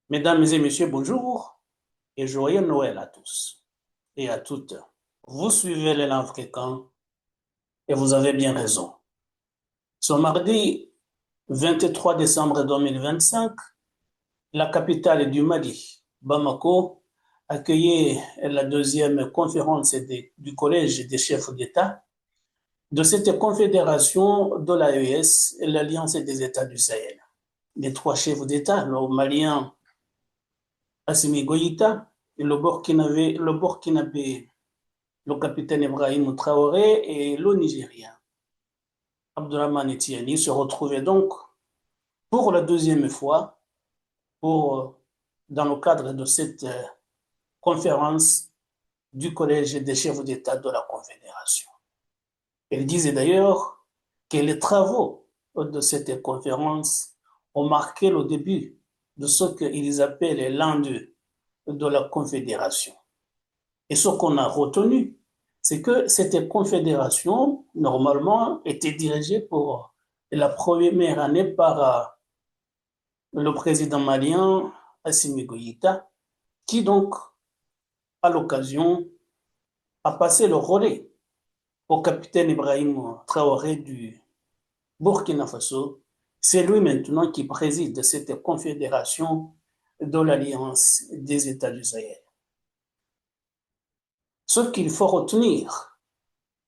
Mesdames et messieurs, bonjour et joyeux Noël à tous et à toutes. Vous suivez l'élan fréquent et vous avez bien raison. Ce mardi 23 décembre 2025, la capitale du Mali, Bamako, accueillait la deuxième conférence du Collège des chefs d'État de cette confédération de l'AES, l'Alliance des États du Sahel. Les trois chefs d'État, le Malien Assimi Goïta, le Burkinabé, le capitaine Ibrahim Traoré et le Nigérien Abdourahmane Tiani se retrouvaient donc pour la deuxième fois pour, dans le cadre de cette conférence du Collège des chefs d'État de la Confédération. Il disait d'ailleurs que les travaux de cette conférence ont marqué le début de ce qu'ils appellent l'an 2 de la Confédération. Et ce qu'on a retenu, c'est que cette confédération, normalement, était dirigée pour la première année par le président malien Assimi Goïta, qui donc, à l'occasion, a passé le relais au capitaine Ibrahim Traoré du Burkina Faso. C'est lui maintenant qui préside cette confédération de l'Alliance des États du Sahel. Ce qu'il faut retenir,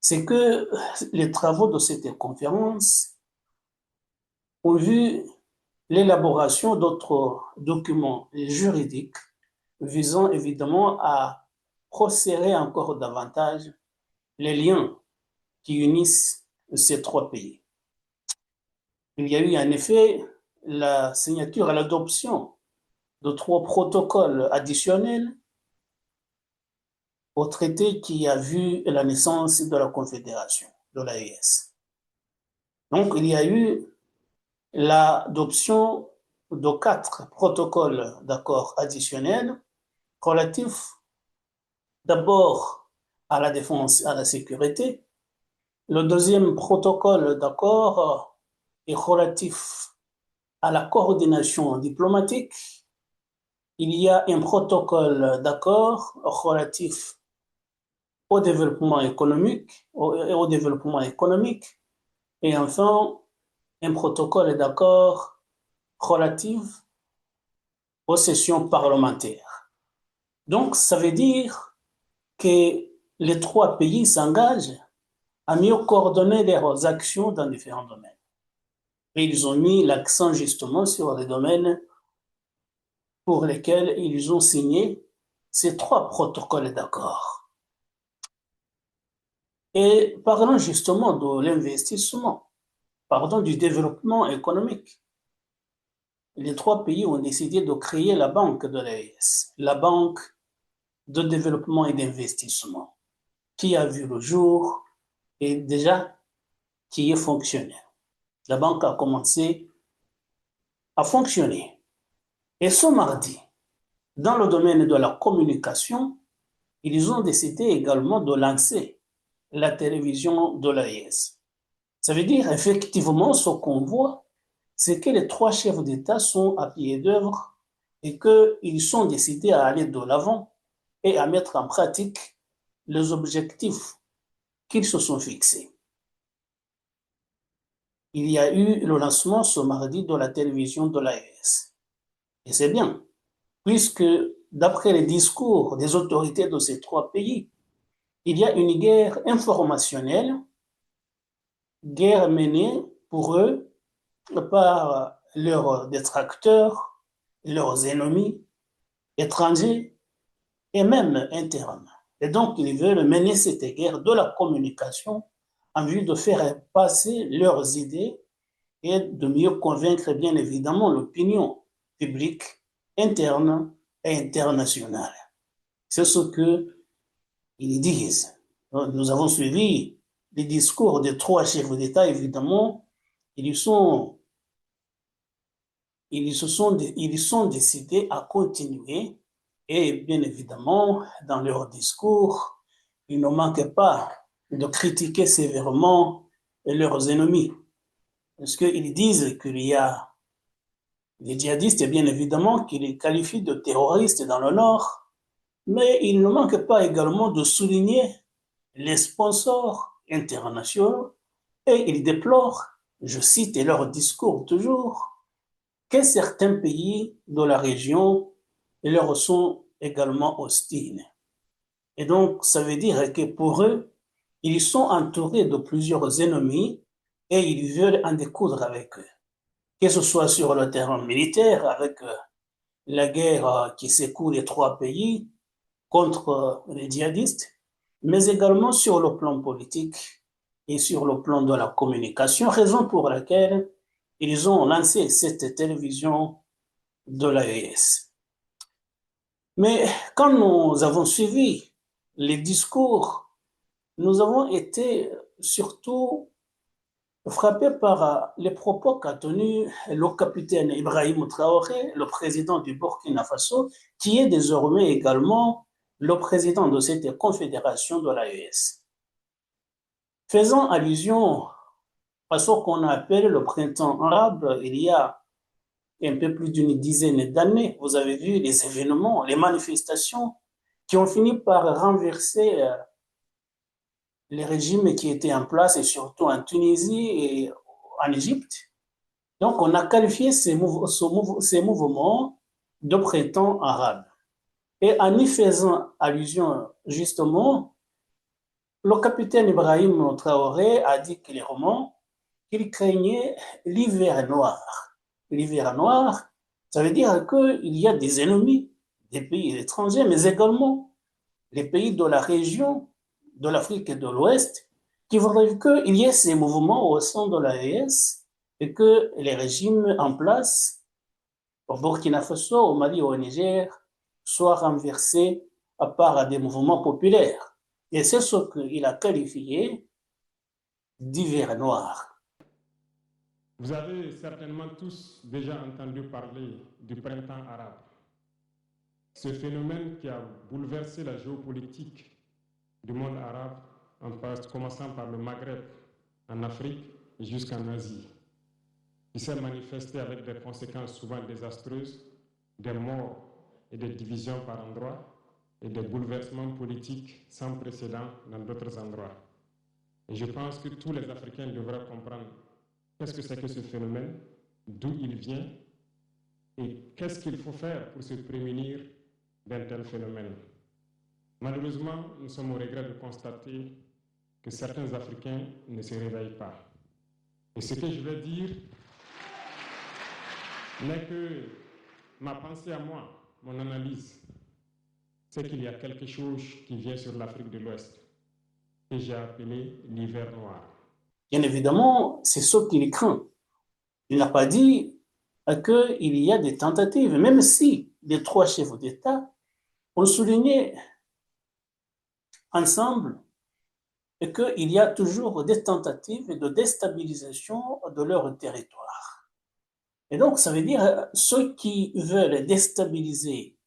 c'est que les travaux de cette conférence ont vu l'élaboration d'autres documents juridiques visant évidemment à resserrer encore davantage les liens qui unissent ces trois pays. Il y a eu en effet la signature et l'adoption de trois protocoles additionnels au traité qui a vu la naissance de la Confédération, de l'AES. Donc, il y a eu l'adoption de 4 protocoles d'accords additionnels relatifs d'abord à la défense et à la sécurité. Le deuxième protocole d'accord est relatif à la coordination diplomatique. Il y a un protocole d'accord relatif au développement économique, au développement économique. Et enfin, un protocole d'accord relatif aux sessions parlementaires. Donc, ça veut dire que les trois pays s'engagent à mieux coordonner leurs actions dans différents domaines. Et ils ont mis l'accent justement sur les domaines pour lesquels ils ont signé ces trois protocoles d'accord. Et parlons justement de l'investissement, pardon, du développement économique. Les trois pays ont décidé de créer la banque de l'AES, la banque de développement et d'investissement, qui a vu le jour et déjà qui est fonctionnaire. La banque a commencé à fonctionner. Et ce mardi, dans le domaine de la communication, ils ont décidé également de lancer la télévision de l'AES. Ça veut dire effectivement ce qu'on voit, c'est que les trois chefs d'État sont à pied d'œuvre et qu'ils sont décidés à aller de l'avant et à mettre en pratique les objectifs qu'ils se sont fixés. Il y a eu le lancement ce mardi de la télévision de l'AES. Et c'est bien, puisque d'après les discours des autorités de ces trois pays, il y a une guerre informationnelle, guerre menée pour eux par leurs détracteurs, leurs ennemis étrangers et même internes. Et donc, ils veulent mener cette guerre de la communication en vue de faire passer leurs idées et de mieux convaincre, bien évidemment, l'opinion publique interne et internationale. C'est ce qu'ils disent. Nous avons suivi les discours des trois chefs d'État, évidemment. Ils sont, ils sont décidés à continuer et bien évidemment, dans leur discours, ils ne manquent pas de critiquer sévèrement leurs ennemis. Parce qu'ils disent qu'il y a les djihadistes, bien évidemment, qui les qualifient de terroristes dans le Nord, mais il ne manque pas également de souligner les sponsors internationaux et ils déplorent, je cite leur discours toujours, que certains pays de la région leur sont également hostiles. Et donc, ça veut dire que pour eux, ils sont entourés de plusieurs ennemis et ils veulent en découdre avec eux. Que ce soit sur le terrain militaire, avec la guerre qui secoue les trois pays contre les djihadistes, mais également sur le plan politique et sur le plan de la communication, raison pour laquelle ils ont lancé cette télévision de l'AES. Mais quand nous avons suivi les discours, nous avons été surtout frappés par les propos qu'a tenus le capitaine Ibrahim Traoré, le président du Burkina Faso, qui est désormais également le président de cette confédération de l'AES. Faisant allusion à ce qu'on appelle le printemps arabe, il y a un peu plus d'une dizaine d'années, vous avez vu les événements, les manifestations qui ont fini par renverser les régimes qui étaient en place, et surtout en Tunisie et en Égypte. Donc, on a qualifié ces mouvements de printemps arabe. Et en y faisant allusion, justement, le capitaine Ibrahim Traoré a dit clairement qu'il craignait l'hiver noir. L'hiver noir, ça veut dire qu'il y a des ennemis des pays étrangers, mais également les pays de la région de l'Afrique de l'Ouest qui voudraient qu'il y ait ces mouvements au sein de l'AES et que les régimes en place au Burkina Faso, au Mali, au Niger, soient renversés à part des mouvements populaires. Et c'est ce qu'il a qualifié d'hiver noir. Vous avez certainement tous déjà entendu parler du printemps arabe. Ce phénomène qui a bouleversé la géopolitique du monde arabe, en commençant par le Maghreb, en Afrique et jusqu'en Asie, qui s'est manifesté avec des conséquences souvent désastreuses, des morts et des divisions par endroits, et des bouleversements politiques sans précédent dans d'autres endroits. Et je pense que tous les Africains devraient comprendre qu'est-ce que c'est que ce phénomène, d'où il vient, et qu'est-ce qu'il faut faire pour se prémunir d'un tel phénomène. Malheureusement, nous sommes au regret de constater que certains Africains ne se réveillent pas. Et ce que je vais dire n'est que ma pensée à moi, mon analyse, c'est qu'il y a quelque chose qui vient sur l'Afrique de l'Ouest, que j'ai appelé l'hiver noir. Bien évidemment, c'est ce qu'il craint. Il n'a pas dit qu'il y a des tentatives, même si les trois chefs d'État ont souligné ensemble qu'il y a toujours des tentatives de déstabilisation de leur territoire. Et donc, ça veut dire ceux qui veulent déstabiliser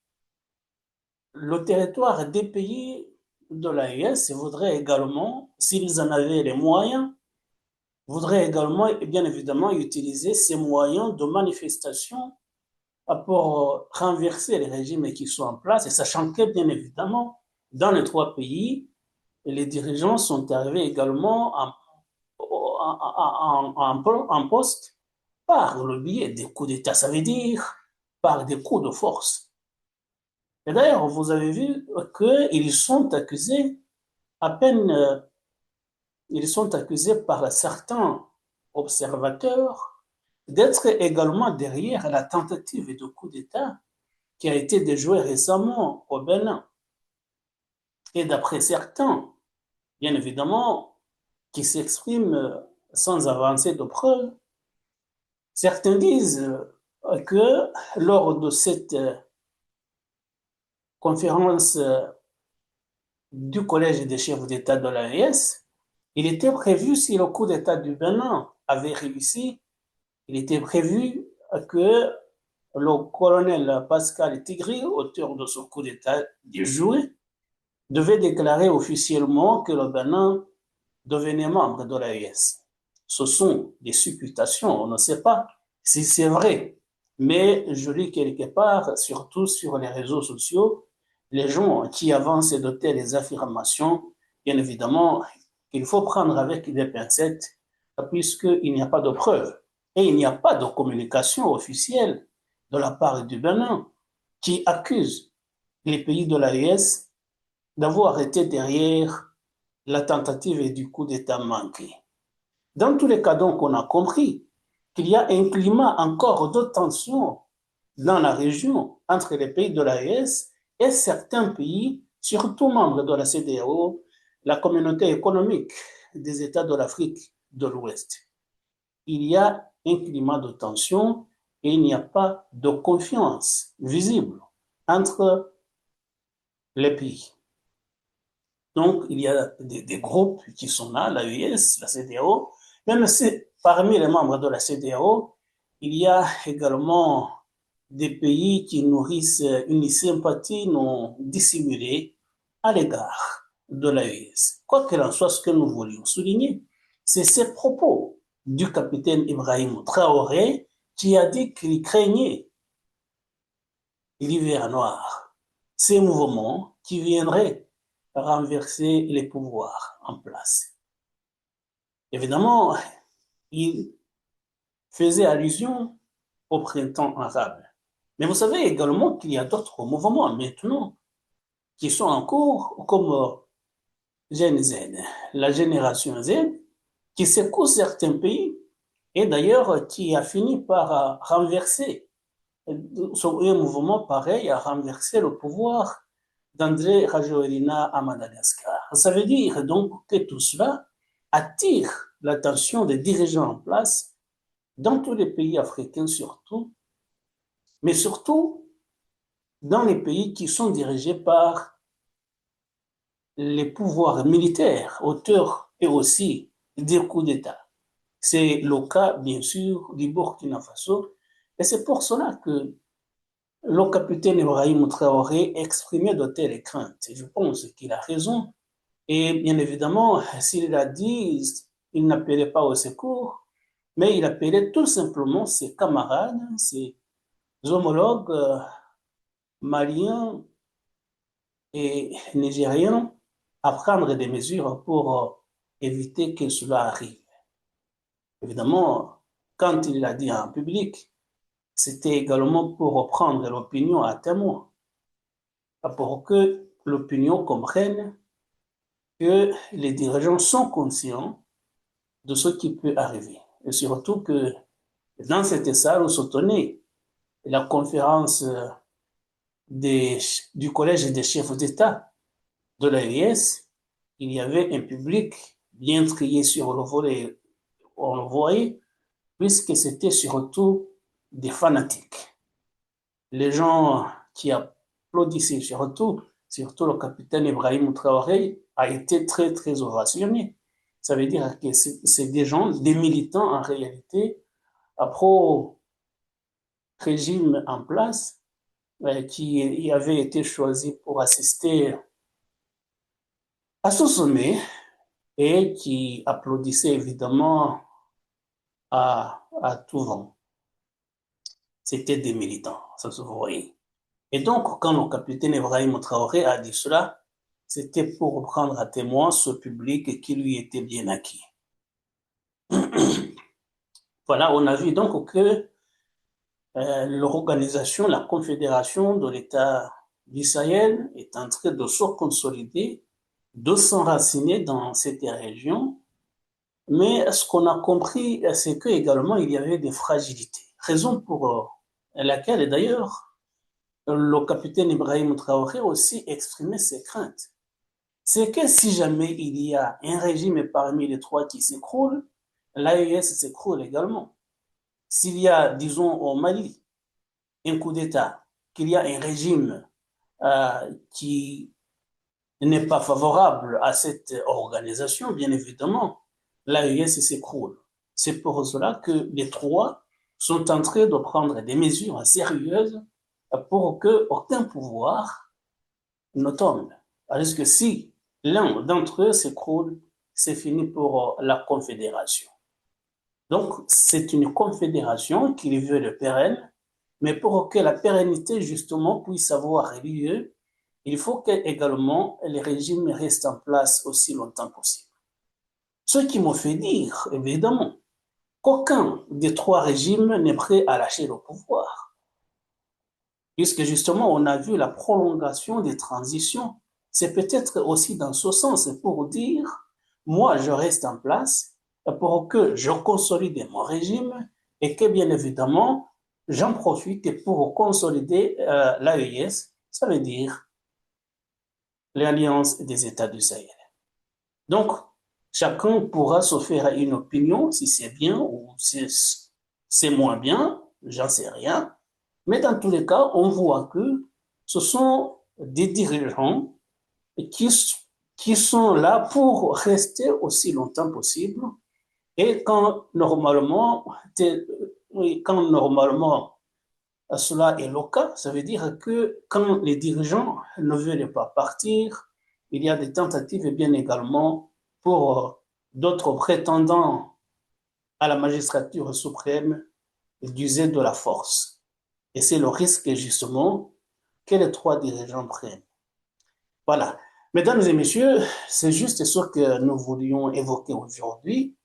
le territoire des pays de l'AES voudraient également, s'ils en avaient les moyens, voudraient également, bien évidemment, utiliser ces moyens de manifestation pour renverser les régimes qui sont en place, et sachant que, bien évidemment, dans les trois pays, les dirigeants sont arrivés également en poste par le biais des coups d'État, ça veut dire par des coups de force. Et d'ailleurs, vous avez vu qu'ils sont accusés, à peine, ils sont accusés par certains observateurs d'être également derrière la tentative de coup d'État qui a été déjouée récemment au Bénin. Et d'après certains, bien évidemment, qui s'expriment sans avancer de preuves, certains disent que lors de cette conférence du Collège des chefs d'État de l'AES, il était prévu, si le coup d'État du Bénin avait réussi, il était prévu que le colonel Pascal Tigri, auteur de ce coup d'État déjoué, devait déclarer officiellement que le Bénin devenait membre de l'AES. Ce sont des supputations, on ne sait pas si c'est vrai. Mais je lis quelque part, surtout sur les réseaux sociaux, les gens qui avancent de telles affirmations, bien évidemment, il faut prendre avec des pincettes, puisqu'il n'y a pas de preuves. Et il n'y a pas de communication officielle de la part du Bénin qui accuse les pays de l'AES d'avoir été derrière la tentative et du coup d'État manqué. Dans tous les cas, donc, on a compris qu'il y a un climat encore de tension dans la région entre les pays de l'AES et certains pays, surtout membres de la CEDEAO, la communauté économique des États de l'Afrique de l'Ouest. Il y a un climat de tension et il n'y a pas de confiance visible entre les pays. Donc, il y a des groupes qui sont là, l'AES, la CEDEAO, même si parmi les membres de la CEDEAO, il y a également des pays qui nourrissent une sympathie non dissimulée à l'égard de l'AES. Quoi qu'il en soit, ce que nous voulions souligner, c'est ces propos du capitaine Ibrahim Traoré qui a dit qu'il craignait l'hiver noir, ces mouvements qui viendraient renverser les pouvoirs en place. Évidemment, il faisait allusion au printemps arabe. Mais vous savez également qu'il y a d'autres mouvements maintenant qui sont en cours, comme Gen Z, la génération Z, qui secoue certains pays et d'ailleurs qui a fini par renverser, un mouvement pareil a renversé le pouvoir d'André Rajoelina à Madagascar. Ça veut dire donc que tout cela attire l'attention des dirigeants en place dans tous les pays africains surtout, mais surtout dans les pays qui sont dirigés par les pouvoirs militaires, auteurs et aussi des coups d'État. C'est le cas, bien sûr, du Burkina Faso. Et c'est pour cela que le capitaine Ibrahim Traoré exprimait de telles craintes. Et je pense qu'il a raison. Et bien évidemment, s'il l'a dit, il n'appelait pas au secours, mais il appelait tout simplement ses camarades, ses homologues maliens et nigériens à prendre des mesures pour éviter que cela arrive. Évidemment, quand il l'a dit en public, c'était également pour reprendre l'opinion à témoin, pour que l'opinion comprenne que les dirigeants sont conscients de ce qui peut arriver. Et surtout que dans cette salle où se tenait la conférence du Collège des chefs d'État de l'AES, il y avait un public bien trié sur le volet, on le voyait, puisque c'était surtout des fanatiques. Les gens qui applaudissaient surtout le capitaine Ibrahim Traoré, a été très, très ovationné. Ça veut dire que c'est des gens, des militants en réalité, pro-régime en place, qui avaient été choisis pour assister à ce sommet et qui applaudissaient évidemment à tout vent. C'était des militants, ça se voyait. Et donc, quand le capitaine Ibrahim Traoré a dit cela, c'était pour prendre à témoin ce public qui lui était bien acquis. Voilà, on a vu donc que l'organisation, la confédération de l'État du Sahel est en train de se consolider, de s'enraciner dans cette région. Mais ce qu'on a compris, c'est que également il y avait des fragilités. Raison pour laquelle, d'ailleurs, le capitaine Ibrahim Traoré aussi exprimait ses craintes. C'est que si jamais il y a un régime parmi les trois qui s'écroule, l'AES s'écroule également. S'il y a, disons, au Mali, un coup d'État, qu'il y a un régime qui n'est pas favorable à cette organisation, bien évidemment, l'AES s'écroule. C'est pour cela que les trois sont en train de prendre des mesures sérieuses pour qu'aucun pouvoir ne tombe. Parce que si l'un d'entre eux s'écroule, c'est fini pour la confédération. Donc, c'est une confédération qui veut le pérenne, Mais pour que la pérennité, justement, puisse avoir lieu, il faut que également les régimes restent en place aussi longtemps possible. Ce qui me fait dire, évidemment, qu'aucun des trois régimes n'est prêt à lâcher le pouvoir, puisque justement, on a vu la prolongation des transitions. C'est peut-être aussi dans ce sens pour dire, moi, je reste en place pour que je consolide mon régime et que, bien évidemment, j'en profite pour consolider l'AES, ça veut dire l'Alliance des États du Sahel. Donc, chacun pourra se faire une opinion si c'est bien ou si c'est moins bien, j'en sais rien. Mais dans tous les cas, on voit que ce sont des dirigeants qui, qui sont là pour rester aussi longtemps possible. Et quand normalement cela est le cas, ça veut dire que quand les dirigeants ne veulent pas partir, il y a des tentatives et bien également pour d'autres prétendants à la magistrature suprême d'user de la force. Et c'est le risque justement que les trois dirigeants prennent. Voilà. Mesdames et messieurs, c'est juste ce que nous voulions évoquer aujourd'hui,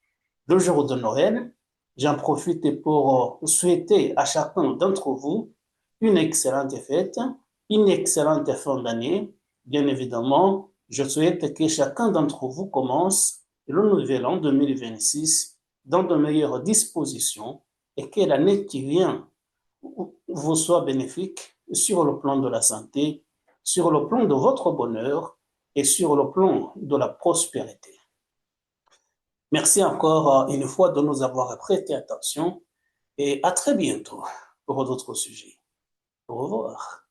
le jour de Noël. J'en profite pour souhaiter à chacun d'entre vous une excellente fête, une excellente fin d'année. Bien évidemment, je souhaite que chacun d'entre vous commence le nouvel an 2026 dans de meilleures dispositions et que l'année qui vient vous soit bénéfique sur le plan de la santé, sur le plan de votre bonheur et sur le plan de la prospérité. Merci encore une fois de nous avoir prêté attention et à très bientôt pour d'autres sujets. Au revoir.